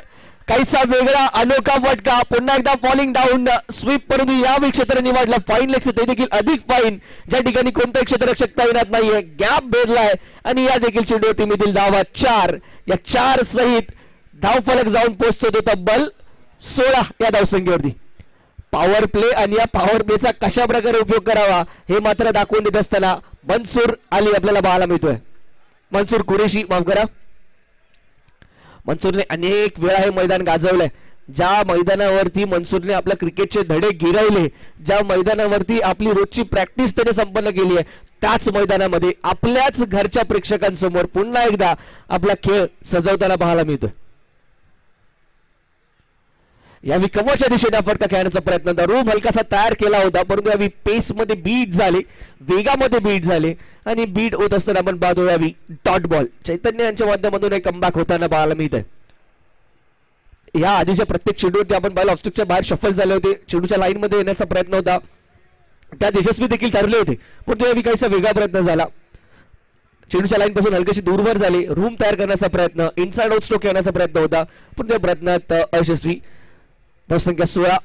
काहीसा वेगळा अनोखा फटका, पुन्हा एकदा फॉलिंग डाऊन स्वीप, परंतु यावेळी क्षेत्र निवडलं फाईन लेगचं, ते देखील अधिक फाईन, ज्या ठिकाणी कोणताही क्षेत्ररक्षक तैनात नाहीये. गॅप बेरलाय आणि या देखील चेंडूवरती मिळतील धावा 4. या 4 सहित धावफलक जाऊन पोहोचतो तो तब्बल 16 या धावसंख्येवरती. पॉवर प्ले आणि या पॉवर प्लेचा कशा प्रकारे उपयोग करावा हे मात्र दाखवून देत असताना मनसूर अली आपल्याला पाहायला मिळतोय. मनसूर कुरेशी, माफ करा, मनसूरने अनेक वेळा हे मैदान गाजवलंय. ज्या मैदानावरती मनसूरने आपल्या क्रिकेटचे धडे गिरवले, ज्या मैदानावरती आपली रोजची प्रॅक्टिस त्याने संपन्न केली आहे, त्याच मैदानामध्ये आपल्याच घरच्या प्रेक्षकांसमोर पुन्हा एकदा आपला खेळ सजवताना पाहायला मिळतोय. यावेळी कमोच्या दिशेने फटका खेळण्याचा प्रयत्न होता. रूम हलकासा तयार केला होता, परंतु यावेळी पेस मध्ये बीट झाले, वेगामध्ये बीट झाले आणि बीट होत असताना आपण पाहतो यावेळी डॉट बॉल चैतन्य यांच्या माध्यमातून एक कमबॅक होताना पाहायला मिळत आहे. या आधीच्या प्रत्येक चेंडूवरती आपण पाहिलं ऑफस्टिकच्या बाहेर शफल झाले होते, चेंडूच्या लाईन मध्ये येण्याचा प्रयत्न होता, त्या यशस्वी देखील ठरले होते, परंतु यावेळी काहीसा वेगळा प्रयत्न झाला. चेंडूच्या लाईन पासून हलकेशी दूरवर झाले, रूम तयार करण्याचा प्रयत्न, इनसाइड आउट स्ट्रोक येण्याचा प्रयत्न होता, पण त्या प्रयत्नात अयशस्वी. धावसंख्या 16.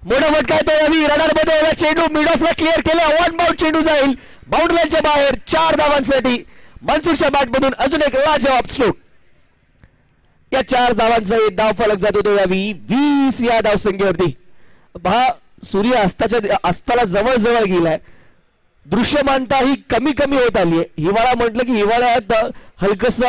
मोठा फटका येतो यावेळी रडार मध्ये, चेंडू मिड ऑफला क्लिअर केले, वन बाउंड चेंडू जाईल बाउंड्रीच्या बाहेर 4 धावांसाठी. मनसूरच्या बॅटमधून अजून एक लाजवाब स्ट्रोक. या 4 धावांचा डाव फलक जातो तो यावेळी 20 या धावसंख्येवरती. पहा, सूर्य अस्ताला जवळ जवळ गेलाय, दृश्यमानता ही कमी कमी होत आली आहे. हिवाळा म्हटलं की हिवाळ्यात हलकस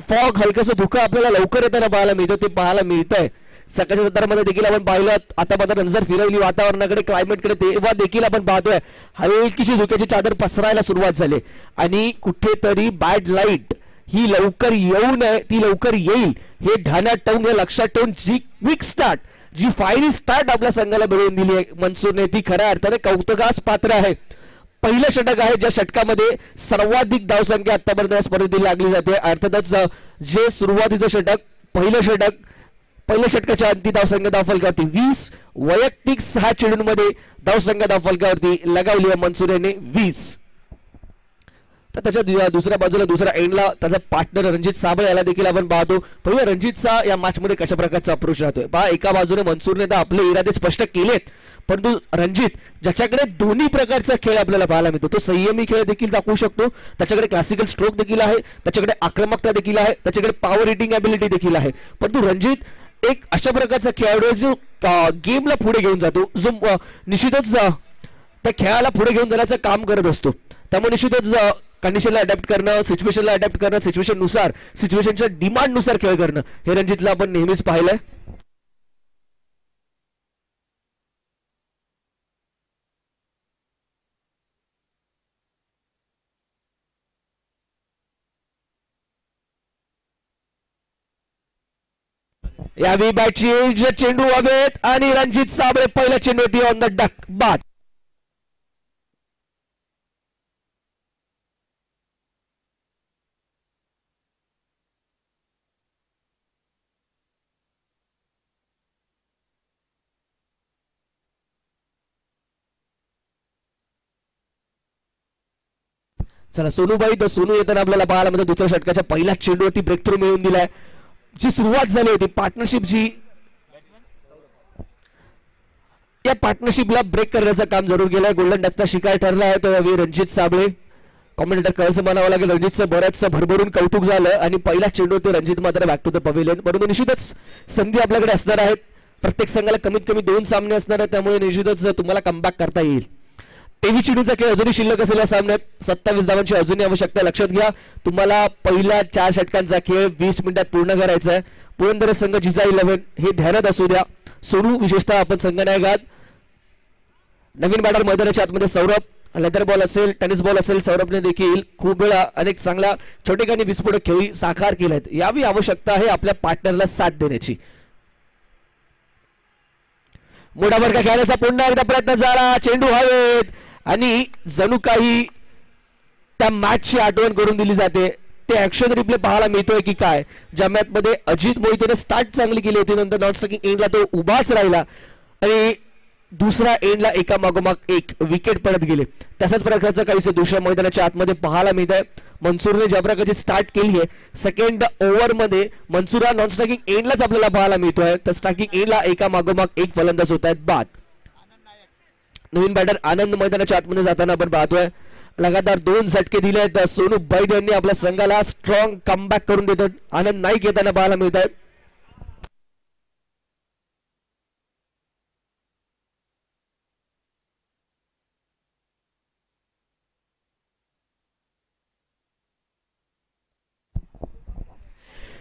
फॉग, हलकस धुकं आपल्याला लवकर येताना पाहायला मिळतं, ते पाहायला मिळतंय. सकाळच्या सत्रामध्ये देखील आपण पाहिलं, आता मात्र नजर फिरवली वातावरणाकडे, क्लायमेटकडे, तेव्हा देखील आपण पाहतोय हलकीशी धुक्याची चादर पसरायला सुरुवात झाली आणि कुठेतरी बॅड लाईट ही लवकर येऊ नये, ती लवकर येईल हे ध्यानात ठेवून, हे लक्षात ठेवून जी क्विक स्टार्ट, जी फायरी स्टार्ट आपल्या संघाला मिळवून दिली आहे मनसूरने, ती खऱ्या अर्थाने कौतुकास पात्र आहे. पहिलं षटक आहे ज्या षटकामध्ये सर्वाधिक धावसंख्या आतापर्यंत स्पर्धेत लागली जाते. अर्थातच जे सुरुवातीचं षटक, पहिल्या षटकाच्या अंतिम धावसंख्या धावफलकावरती 20, वैयक्तिक 6 चेंडूंमध्ये धावसंख्या धावफलकावरती लगावली आहे मनसूर याने 20. तर त्याच्या दुसऱ्या बाजूला दुसऱ्या एंडला त्याचा पार्टनर रणजित साबळे याला देखील आपण पाहतो. पहिल्या रणजितचा या मॅच मध्ये कशा प्रकारचा अप्रोच राहतोय पहा. एका बाजूने मनसूरने तर आपले इरादे स्पष्ट केलेत, परंतु रणजित ज्याच्याकडे दोन्ही प्रकारचा खेळ आपल्याला पाहायला मिळतो, तो संयमी खेळ देखील दाखवू शकतो, त्याच्याकडे क्लासिकल स्ट्रोक देखील आहे, त्याच्याकडे आक्रमकता देखील आहे, त्याच्याकडे पॉवर हिटिंग ॲबिलिटी देखील आहे. परंतु रणजित एक अशा प्रकारचा खेळाडू आहे जो गेमला पुढे घेऊन जातो, जो निश्चितच त्या खेळाला पुढे घेऊन जाण्याचं काम करत असतो. त्यामुळे निश्चितच कंडिशनला अडॅप्ट करणं, सिच्युएशनला अडॅप्ट करणं, सिच्युएशन नुसार, सिच्युएशनच्या डिमांड नुसार खेळ करणं, हे रणजितला आपण नेहमीच पाहिलंय. यावेळी बॅटची चेंडू हवेत आणि रणजित साबळे पहिल्या चेंडूवरती ऑन द डक बाद. चला सोनूबाई, तर सोनू येताना आपल्याला पाहायला मिळतं दुसऱ्या षटकाच्या पहिल्या चेंडूवरती ब्रेक थ्रू मिळवून दिलाय. जी सुरुवात झाली होती पार्टनरशिपची, या पार्टनरशिपला ब्रेक करण्याचं काम जरूर केलंय. गोल्डन डकचा शिकार ठरला आहे तो यावेळी रणजित साबळे. कॉमेंटेटर कर्ज म्हणावं लागेल, रणजितचं बऱ्याचसं भरभरून कौतुक झालं आणि पहिल्या चेंडूवरती रणजित मात्र बॅक टू द पवेलियन. परंतु निश्चितच संधी आपल्याकडे असणार आहेत, प्रत्येक संघाला कमीत कमी 2 सामने असणार आहेत, त्यामुळे निश्चितच तुम्हाला कमबॅक करता येईल. 23 चेंडूचा खेळ अजूनही शिल्लक असेल या सामन्यात, 27 धावांची अजूनही आवश्यकता. लक्षात घ्या, तुम्हाला पहिल्या 4 षटकांचा खेळ 20 मिनिटात पूर्ण करायचा आहे. पुरंदर संघ जिजा 11 हे ध्यानात असू द्या. सोनू विशेषतः आपण संघनायकात. नवीन बॅटर मैदानाच्या आतमध्ये सौरभ, लेदर बॉल असेल, टेनिस बॉल असेल, सौरभने देखील खूप वेळा अनेक चांगल्या छोटेखानी विस्फोटक खेळी साकार केल्यात. यावी आवश्यकता आहे आपल्या पार्टनरला साथ देण्याची. मोठा फटका खेळण्याचा पुन्हा एकदा प्रयत्न झाला, चेंडू हवेत आणि जणू काही त्या मॅचची आठवण करून दिली जाते. ते ऍक्शन रिप्ले पाहायला मिळतोय की काय, ज्या मॅच मध्ये अजित मोहितेने स्टार्ट चांगली केली होती, नंतर नॉन स्ट्रायकिंग एंडला तो उभाच राहिला आणि दुसऱ्या एंडला एका मागोमाग एक विकेट पडत गेले. तशाच प्रकारचं काहीसं दृश्य मैदानाच्या आतमध्ये पाहायला मिळत आहे. मनसूरने ज्या प्रकारची स्टार्ट केली आहे सेकंड ओव्हर मध्ये मनसूर हा नॉन स्ट्रायकिंग एंडलाच आपल्याला पाहायला मिळतोय. तर स्ट्रायकिंग एंडला एका मागोमाग एक फलंदाज होत आहेत बाद. नवीन बॅटर आनंद मैदानाच्या आतमध्ये जाताना आपण पाहतोय. लगातार 2 झटके दिले आहेत. सोनू बैद यांनी आपल्या संघाला स्ट्रॉंग कमबॅक करून देतात. आनंद नाईक येताना पाहायला मिळत आहेत.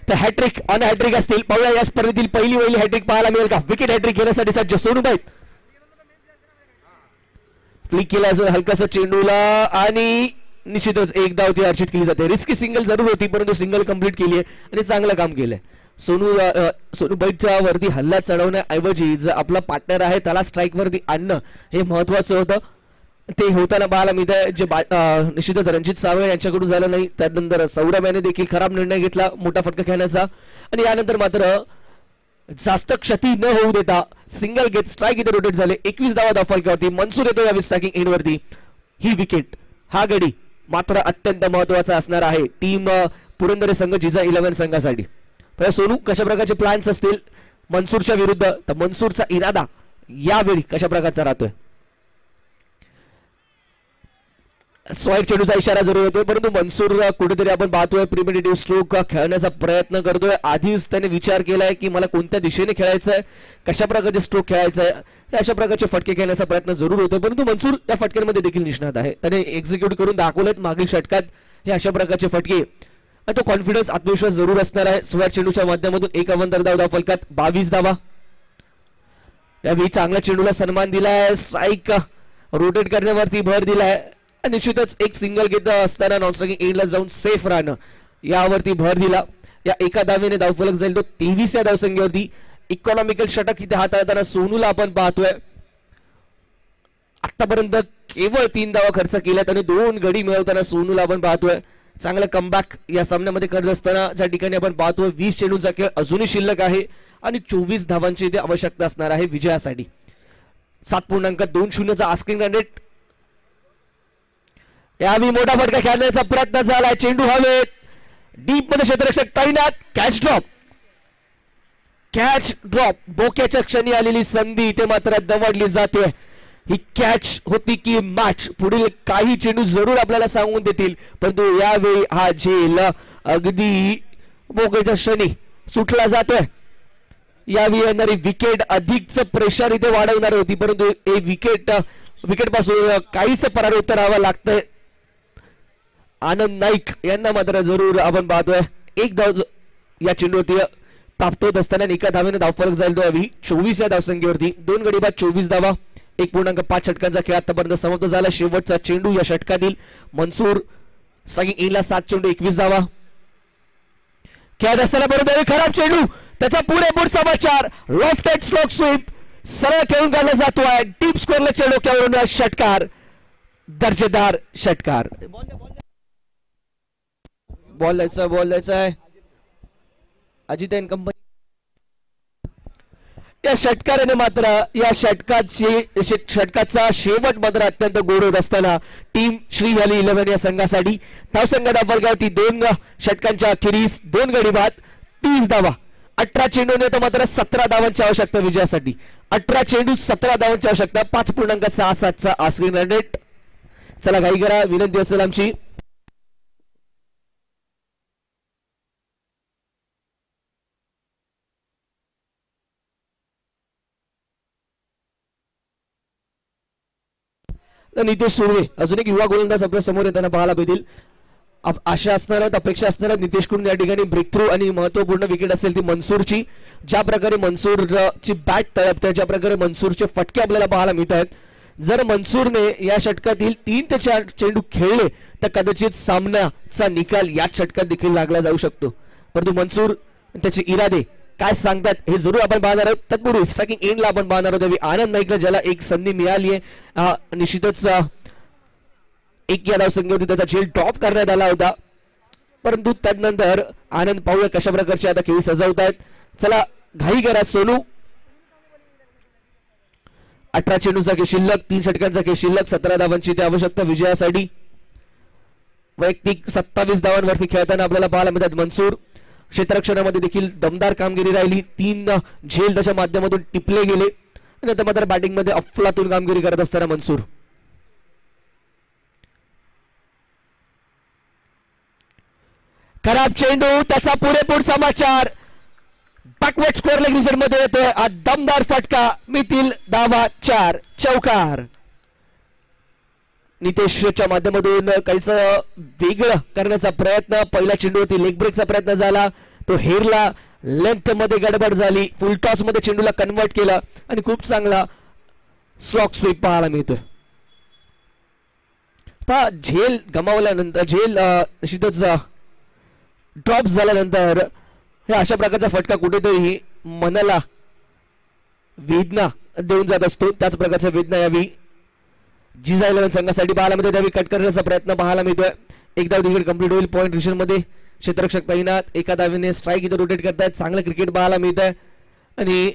तर हॅट्रिक आणि हॅट्रिक असतील. पाहूया या स्पर्धेतील पहिली हॅट्रिक पाहायला मिळेल का. विकेट हॅट्रिक घेण्यासाठी सज्ज सोनू बैद. फ्लिक केला हलकासा चेंडूला आणि निश्चितच एक धाव ती अर्जित केली जाते. रिस्की सिंगल जरूर होती परंतु सिंगल कंप्लीट केली आहे आणि चांगलं काम केलंय. सोनू बैदच्या वरती हल्ला चढवण्याऐवजी जर आपला पार्टनर आहे त्याला स्ट्राईक वरती आणणं हे महत्वाचं होतं. ते होताना पाहायला मिळत आहे. जे निश्चितच रणजित सावळे यांच्याकडून झालं नाही. त्यानंतर सौरभ याने देखील खराब निर्णय घेतला मोठा फटका खेळण्याचा आणि यानंतर मात्र जास्त क्षती न होऊ देता सिंगल घेत स्ट्राईक इथे रोटेट झाले. 21 धावा धावफलकावरती मनसूर येतो या स्ट्रायकिंग एंड वरती. ही विकेट हा गडी मात्र अत्यंत महत्वाचा असणार आहे टीम पुरंदर संघ जिजा 11 संघासाठी. सोनू कशा प्रकारचे प्लॅन्स असतील मनसूरच्या विरुद्ध. तर मनसूरचा इरादा यावेळी कशा प्रकारचा राहतोय. स्वाईट चेंडूचा इशारा जरूर होतोय परंतु मनसूर कुठेतरी आपण पाहतोय प्रिमेडिटिव्ह स्ट्रोक खेळण्याचा प्रयत्न करतोय. आधीच त्याने विचार केलाय की मला कोणत्या दिशेने खेळायचंय कशा प्रकारचे स्ट्रोक खेळायचंय अशा प्रकारचे फटके खेळण्याचा प्रयत्न जरूर होतोय परंतु मनसूर या फटक्यांमध्ये देखील निष्णात आहे. त्याने एक्झिक्यूट करून दाखवलेत मागील षटकात हे अशा प्रकारचे फटके आणि तो कॉन्फिडन्स आत्मविश्वास जरूर असणार आहे. स्वाईट चेंडूच्या माध्यमातून 51 धाव फलकात 22 धावा. यावेळी चांगल्या चेंडूला सन्मान दिलाय. स्ट्राईक रोटेट करण्यावरती भर दिलाय. निश्चितच एक सिंगल घेत असताना नॉन स्ट्रायकिंग एंडला जाऊन सेफ राहणं यावरती भर दिला. या एका धावेने धावफलक जाईल तो 23 या धावसंख्येवरती. इकॉनॉमिकल षटक इथे हाताळताना सोनूला आपण पाहतोय. आतापर्यंत केवळ 3 धावा खर्च केल्यात आणि 2 गडी मिळवताना सोनूला आपण पाहतोय. चांगलं कमबॅक या सामन्यामध्ये करत असताना ज्या ठिकाणी आपण पाहतोय 20 चेंडूंचा खेळ अजूनही शिल्लक आहे आणि 24 धावांची इथे आवश्यकता असणार आहे विजयासाठी. 7.20 चा आस्किंग रन रेट. यावेळी मोठा फटका खेळण्याचा प्रयत्न झालाय. चेंडू हवेत डीप मध्ये क्षेत्ररक्षक तैनात. कॅच ड्रॉप बोक्याच्या क्षणी आलेली संधी इथे मात्र दवडली जाते. ही कॅच होती की मॅच पुढील काही चेंडू जरूर आपल्याला सांगून देतील परंतु यावेळी हा झेल अगदी बोक्याच्या क्षणी सुटला जातोय. यावेळी येणारी विकेट अधिकच प्रेशर इथे वाढवणार होती परंतु विकेट पासून काहीच परावृत्त राहावं लागतंय. आनंद नाईक यांना मात्र जरूर आपण पाहतोय. एक धाव या चेंडूवरती प्राप्त होत असताना एका धावेने धावफलक जाईल तो यावेळी 24 या धावसंख्येवरती. 2 गडी बाद 24 धावा. 1.5 षटकांचा खेळ आतापर्यंत समाप्त झाला. शेवटचा चेंडू या षटकातील मनसूर स्ट्रायकिंग एंडला 7 चेंडू 21 धावा खेळत असताना बरोबर खराब चेंडू त्याचा पुरेपूर समाचार. लॉफ्टेड स्ट्रोक स्वीप सरळ खेळून काढला जातोय. डीप स्कोअरला डोक्यावरून षटकार दर्जेदार षटकार. बॉल द्यायचा आहे अजित एन कंपनी. या षटकाराने मात्र या षटकाचा शेवट मात्र अत्यंत गोड होत असताना टीम श्री हरी 11 या संघासाठी धावसंख्या धावफलकावरती 2 षटकांच्या अखेरीस 2 गडी बाद 30 धावा. 18 चेंडूने तर मात्र 17 धावांची आवश्यकता विजयासाठी. 18 चेंडू 17 धावांची आवश्यकता. 5.67 चा आस्किंग रन रेट. चला घाई करा विनंती असेल आमची. नितेश सुर्वे अजून एक युवा गोलंदाज आपल्या समोर येताना पाहायला मिळतील. आशा असणार अपेक्षा असणार नितेशकडून या ठिकाणी ब्रेक थ्रू आणि महत्वपूर्ण विकेट असेल ती मनसूरची. ज्या प्रकारे मनसूरची बॅट तळपते ज्या प्रकारे मनसूरचे फटके आपल्याला पाहायला मिळत आहेत. जर मनसूरने या षटकातील 3 ते 4 चेंडू खेळले तर कदाचित सामन्याचा निकाल याच षटकात देखील लागला जाऊ शकतो परंतु मनसूर त्याचे इरादे काय सांगतात हे जरूर आपण पाहणार आहोत. तत्पूर्वी स्ट्रायकिंग एंडला आपण पाहणार आहोत. आनंद नाईक ज्याला एक संधी मिळाली आहे निश्चितच 1 या धावसंख्येवरती त्याचा झेल ड्रॉप करण्यात आला होता परंतु त्यानंतर आनंद पाहूया कशा प्रकारचे आता खेळी सजवतायत. चला घाई करा सोनू 18 चेंडूचा खेळ शिल्लक, 3 षटकांचा खेळ शिल्लक, 17 धावांची ते आवश्यकता विजयासाठी. वैयक्तिक 27 धावांवरती खेळताना आपल्याला पाहायला मिळतात मनसूर. क्षेत्ररक्षणामध्ये देखील दमदार कामगिरी राहिली, 3 झेल त्याच्या माध्यमातून टिपले गेले. नंतर मात्र बॅटिंग मध्ये अफलातून कामगिरी करत असताना मनसूर. खराब चेंडू, त्याचा पुरेपूर समाचार. बॅकवर्ड स्क्वेअर लेग रिजन मध्ये येतोय हा दमदार फटका. मितील धावा 4, चौकार. नितेशच्या माध्यमातून काहीच वेगळं करण्याचा प्रयत्न. पहिल्या चेंडूवरती लेग ब्रेकचा प्रयत्न झाला, तो हेरला, लेंथ मध्ये गडबड झाली, फुल टॉस मध्ये चेंडूला कन्वर्ट केला आणि खूप चांगला स्लॉक स्वीप पाहायला मिळतोय. झेल गमावल्यानंतर, झेल निश्चितच ड्रॉप झाल्यानंतर हे अशा प्रकारचा फटका कुठेतरी मनाला वेदना देऊन जात असतो. त्याच प्रकारच्या वेदना यावी जिजा 11 संघासाठी पाहायला मिळते. त्यावेळी कट करण्याचा प्रयत्न पाहायला मिळतोय. एक धाव तिकीट कंप्लीट होईल. पॉईंट रिजन मध्ये क्षेत्ररक्षक तैनात, एका धावेने स्ट्राईक इथं रोटेट करतायत. चांगलं क्रिकेट पाहायला मिळत आहे आणि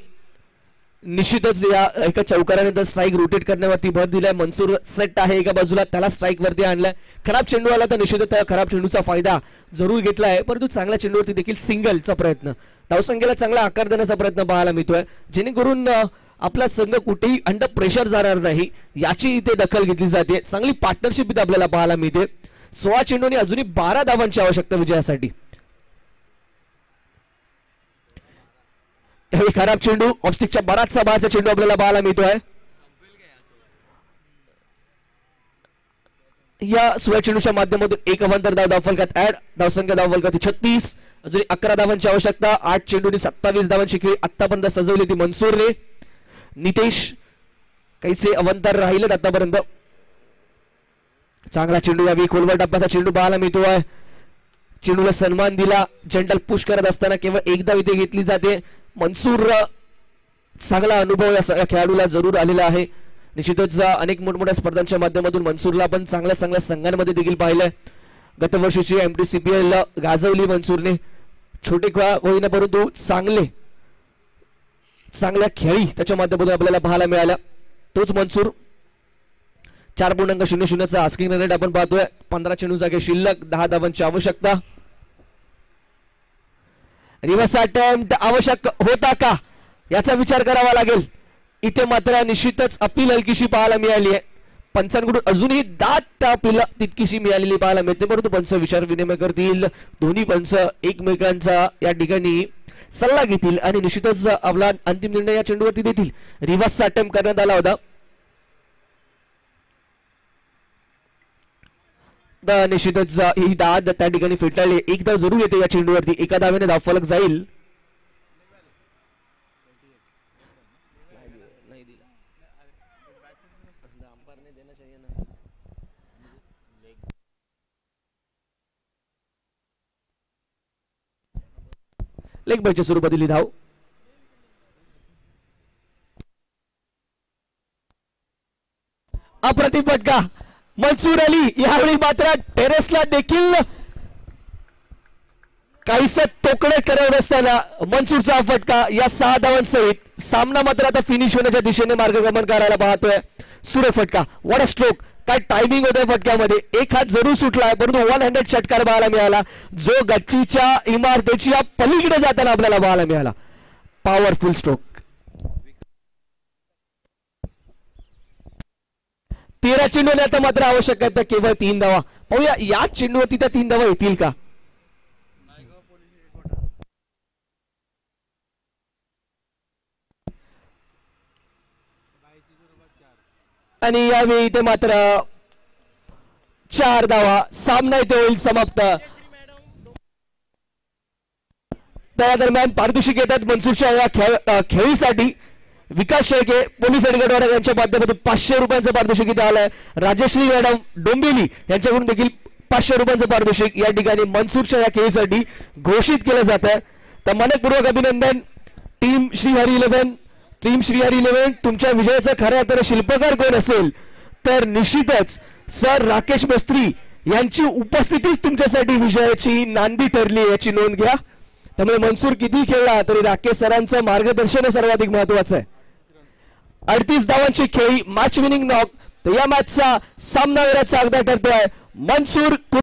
निश्चितच या एका चौकाराने स्ट्राईक रोटेट करण्यावरती भर दिलाय. मनसूर सेट आहे एका बाजूला, त्याला स्ट्राईक वरती आणलाय. खराब चेंडू आला तर निश्चितच त्या खराब चेंडूचा फायदा जरूर घेतलाय, परंतु चांगल्या चेंडूवरती देखील सिंगलचा प्रयत्न, धावसंख्येला चांगला आकार देण्याचा प्रयत्न पाहायला मिळतोय, जेणेकरून आपला संघ कुठेही अंडर प्रेशर जाणार नाही याची इथे दखल घेतली जाते. चांगली पार्टनरशिप इथे आपल्याला पाहायला मिळते. 16 चेंडूंनी अजूनही 12 धावांची आवश्यकता विजयासाठी. खराब चेंडू, ऑफस्टिकच्या बराचसा बाहेरचा चेंडू आपल्याला पाहायला मिळतोय. या 16 चेंडूच्या माध्यमातून एक अवांतर धाव फलकात ऍड. धावसंख्या धावफलकात 36, अजून 11 धावांची आवश्यकता. 8 चेंडूंनी 27 धावांची खेळी आतापर्यंत सजवली ती मनसूरने. नितेश काहीचे अवंतर राहिलेत आतापर्यंत. चांगला चेंडू, यावेळी खोलवर टप्प्याचा चेंडू पाहायला मिळतोय. चेंडूला सन्मान दिला. जंटल पुश करत असताना केवळ एकदा इथे घेतली जाते. मनसूर चांगला अनुभव या खेळाडूला जरूर आलेला आहे. निश्चितच अनेक मोठमोठ्या स्पर्धांच्या माध्यमातून मनसूरला आपण चांगल्या चांगल्या संघांमध्ये देखील पाहिलंय. गत वर्षीची MTCPL गाजवली मनसूरने. छोटे होईना परंतु चांगल्या खेळी त्याच्या माध्यमातून आपल्याला पाहायला मिळाल्या. तोच मनसूर 4.00चा आस्किंग रेट आपण पाहतोय. 15 चेंडूचा खेळ शिल्लक, 10 धावांची आवश्यकता. रिव्हर्स अटेम्प्ट आवश्यक होता का याचा विचार करावा लागेल. इथे मात्र निश्चितच अपील हलकीशी पाहायला मिळाली आहे. पंचांकडून अजूनही दाट अपील तितकीशी मिळालेली पाहायला मिळते, परंतु पंच विचार विनिमय करतील. दोन्ही पंच एकमेकांचा या ठिकाणी सल्ला घेतील आणि निश्चितच आपला अंतिम निर्णय या चेंडूवरती देतील. रिव्हर्स अटेम्प्ट करण्यात आला होता. निश्चितच ही दाद त्या ठिकाणी फेटाळली. एक धाव जरूर येते या चेंडूवरती. एका धावेने धाव फलक जाईल. लेग बायच्या स्वरूपातील धाव. अप्रतिम फटका मनसूर अली. यावेळी मात्र टेरेसला देखील काहीस तोकडे करत असताना मनसूरचा फटका या 6 धावांसहित सामना मात्र आता फिनिश होण्याच्या दिशेने मार्गक्रमण करायला पाहतोय. सुरेख फटका, व्हॉट अ स्ट्रोक. काय टायमिंग होतंय फटक्यामध्ये. एक हात जरूर सुटलाय परंतु 100 षटकार पाहायला मिळाला, जो गच्चीच्या इमारतीच्या पलीकडे जाताना आपल्याला पाहायला मिळाला. Powerful stroke. 13 चेंडूने आता मात्र आवश्यक आहे केवळ 3 धावा. पाहूया या चेंडूवरती त्या 3 धावा येतील का. आणि यावेळी इथे मात्र 4 धावा. सामना इथे होईल समाप्त. त्या दरम्यान पारितोषिक येतात मनसूरच्या या खेळीसाठी. विकास शेळके पोलीस अधिकारी यांच्या माध्यमातून 500 रुपयांचं पारितोषिक इथे आलंय. राजश्री मॅडम डोंबिवली यांच्याकडून देखील 500 रुपयांचं पारितोषिक या ठिकाणी मनसूरच्या या खेळीसाठी घोषित केलं जात आहे. तर मनपूर्वक अभिनंदन टीम श्रीहरी 11. टीम श्रीहरी 11 तुमच्या विजयाचा खऱ्या अर्थाने शिल्पकार कोण असेल तर निश्चितच सर राकेश मिस्त्री यांची उपस्थितीच तुमच्यासाठी विजयाची नांदी ठरली याची नोंद घ्या. त्यामुळे मनसूर किती खेळला तरी राकेश सरांचं मार्गदर्शन सर्वाधिक महत्वाचं आहे. 38 धावांची खेळी मॅच विनिंग नॉक. तर या मॅचचा सामनावीराचा अगदा ठरतोय मनसूर